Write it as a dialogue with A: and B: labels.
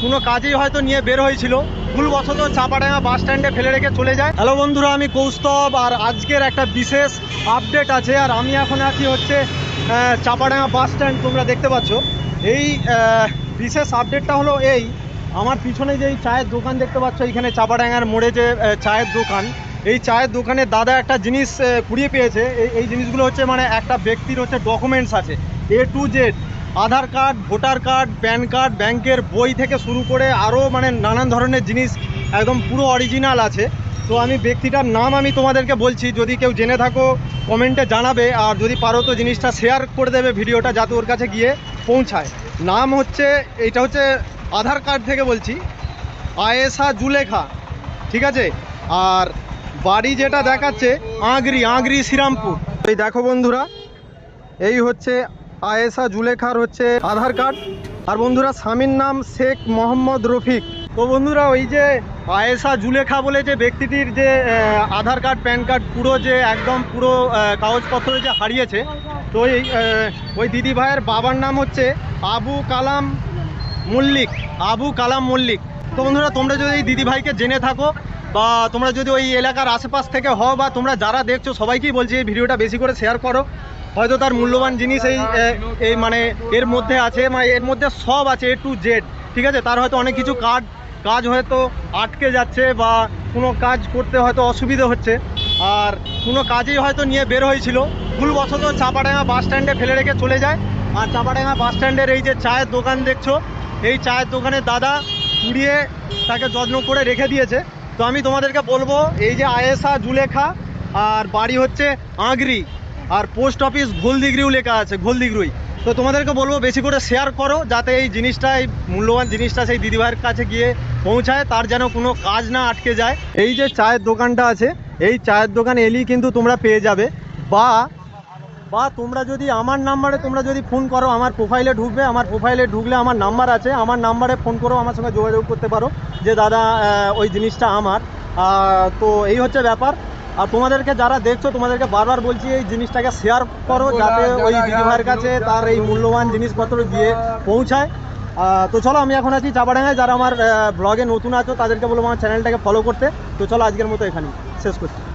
A: কোনো কাজেই হয়তো নিয়ে বের হয়েছিল, ভুলবশত চাপাডাঙ্গা বাস স্ট্যান্ডে ফেলে রেখে চলে যায়। হ্যালো বন্ধুরা, আমি কৌস্তব, আর আজকের একটা বিশেষ আপডেট আছে। আর আমি এখন আছি হচ্ছে চাপাডাঙ্গা বাস স্ট্যান্ড, তোমরা দেখতে পাচ্ছ। এই বিশেষ আপডেটটা হলো এই, আমার পিছনে যে এই চায়ের দোকান দেখতে পাচ্ছ, এইখানে চাপাডাঙ্গার মোড়ে যে চায়ের দোকান, এই চায়ের দোকানে দাদা একটা জিনিস কুড়িয়ে পেয়েছে। এই জিনিসগুলো হচ্ছে মানে একটা ব্যক্তির হচ্ছে ডকুমেন্টস আছে A to Z, Aadhaar card, voter card, pan card, ব্যাংকের বই থেকে শুরু করে আরও মানে নানান ধরনের জিনিস একদম পুরো অরিজিনাল আছে। তো আমি ব্যক্তিটার নাম আমি তোমাদেরকে বলছি, যদি কেউ জেনে থাকো কমেন্টে জানাবে, আর যদি পারো তো জিনিসটা শেয়ার করে দেবে ভিডিওটা, যাতে ওর কাছে গিয়ে পৌঁছায়। নাম হচ্ছে, এইটা হচ্ছে আধার কার্ড থেকে বলছি, আয়েশা জুলেখা, ঠিক আছে। আর বাড়ি যেটা দেখাচ্ছে আংগ্রি শ্রীরামপুর। এই দেখো বন্ধুরা, এই হচ্ছে আয়েশা জুলেখার হচ্ছে আধার কার্ড। আর বন্ধুরা, স্বামীর নাম শেখ মোহাম্মদ রফিক। তো বন্ধুরা, ওই যে আয়েশা জুলেখা বলে যে ব্যক্তিটির যে আধার কার্ড, প্যান কার্ড পুরো যে একদম পুরো কাগজপত্র যে হারিয়েছে, তো ওই দিদি ভাইয়ের বাবার নাম হচ্ছে আবু কালাম মল্লিক। তো বন্ধুরা, তোমরা যদি এই দিদি ভাইকে জেনে থাকো, বা তোমরা যদি ওই এলাকার আশেপাশ থেকে হও, বা তোমরা যারা দেখছো সবাইকেই বলছি এই ভিডিওটা বেশি করে শেয়ার করো। হয়তো তার মূল্যবান জিনিস এই মানে এর মধ্যে আছে, মানে এর মধ্যে সব আছে A to Z, ঠিক আছে। তার হয়তো অনেক কিছু কাজ হয়তো আটকে যাচ্ছে, বা কোনো কাজ করতে হয়তো অসুবিধা হচ্ছে, আর কোনো কাজেই হয়তো নিয়ে বের হয়েছিল, ভুলবশত চাপাডাঙ্গা বাস স্ট্যান্ডে ফেলে রেখে চলে যায়। আর চাপাডাঙ্গা বাস স্ট্যান্ডের এই যে চায়ের দোকান দেখছো, এই চায়ের দোকানের দাদা কুড়িয়ে তাকে যত্ন করে রেখে দিয়েছে। তো আমি তোমাদেরকে বলবো, এই যে আয়েশা জুলেখা, আর বাড়ি হচ্ছে আংগ্রি, আর পোস্ট অফিস ঘোলদিগরিও লেখা আছে, ঘোলদিগরুই। তো তোমাদেরকে বলবো বেশি করে শেয়ার করো, যাতে এই জিনিসটা, এই মূল্যবান জিনিসটা সেই দিদিভাইয়ের কাছে গিয়ে পৌঁছায়, তার যেন কোনো কাজ না আটকে যায়। এই যে চায়ের দোকানটা আছে, এই চায়ের দোকান এলেই কিন্তু তোমরা পেয়ে যাবে। বা তোমরা যদি আমার নাম্বারে তোমরা যদি ফোন করো, আমার প্রোফাইলে ঢুকবে, আমার প্রোফাইলে ঢুকলে আমার নাম্বার আছে, আমার নাম্বারে ফোন করো, আমার সঙ্গে যোগাযোগ করতে পারো যে দাদা ওই জিনিসটা আমার। তো এই হচ্ছে ব্যাপার। আর তোমাদেরকে যারা দেখছো, তোমাদেরকে বারবার বলছি এই জিনিসটাকে শেয়ার করো, যাতে ওই দিদিভাইয়ের কাছে তার এই মূল্যবান জিনিসপত্র গিয়ে পৌঁছায়। তো চলো, আমি এখন আছি চাপাডাঙ্গায়। যারা আমার ব্লগে নতুন আছো তাদেরকে বলবো আমার চ্যানেলটাকে ফলো করতে। তো চলো, আজকের মতো এখানেই শেষ করছি।